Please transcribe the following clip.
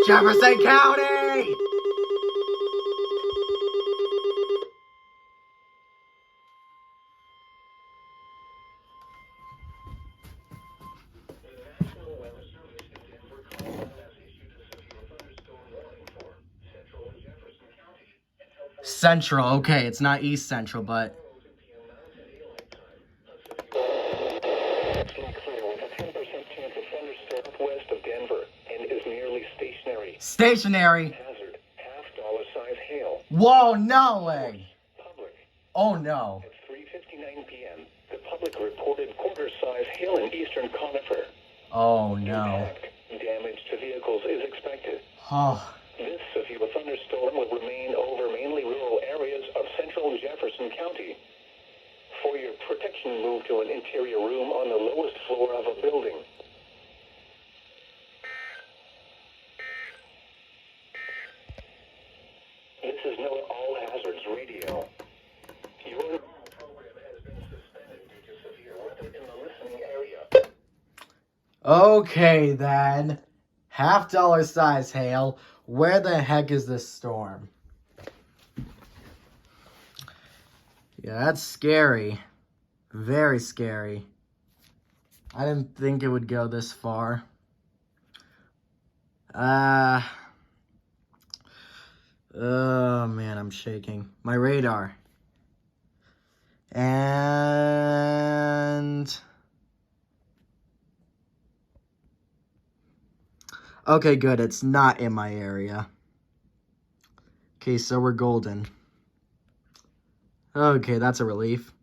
Jefferson County! Central, okay, it's not East Central, but... West of Denver and is nearly stationary. Stationary. Hazard, half-dollar size hail. Whoa, no way. Public. Oh no. At 3:59 p.m., the public reported quarter-size hail in eastern Conifer. Oh no. Impact, damage to vehicles is expected. Oh. This severe thunderstorm will remain over mainly rural areas of central Jefferson County. For your protection, move to an interior room on the lowest floor of a building. This is NOAA All Hazards Radio. Your program has been suspended due to severe weather in the listening area. Okay then. $half size hail. Where the heck is this storm? Yeah, that's scary. Very scary. I didn't think it would go this far. Oh man, I'm shaking. My radar. And... okay, good. It's not in my area. Okay, so we're golden. Okay, that's a relief.